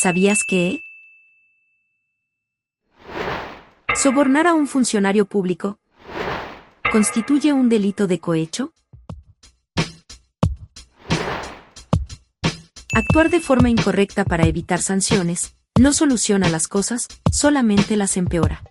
¿Sabías que sobornar a un funcionario público constituye un delito de cohecho? Actuar de forma incorrecta para evitar sanciones no soluciona las cosas, solamente las empeora.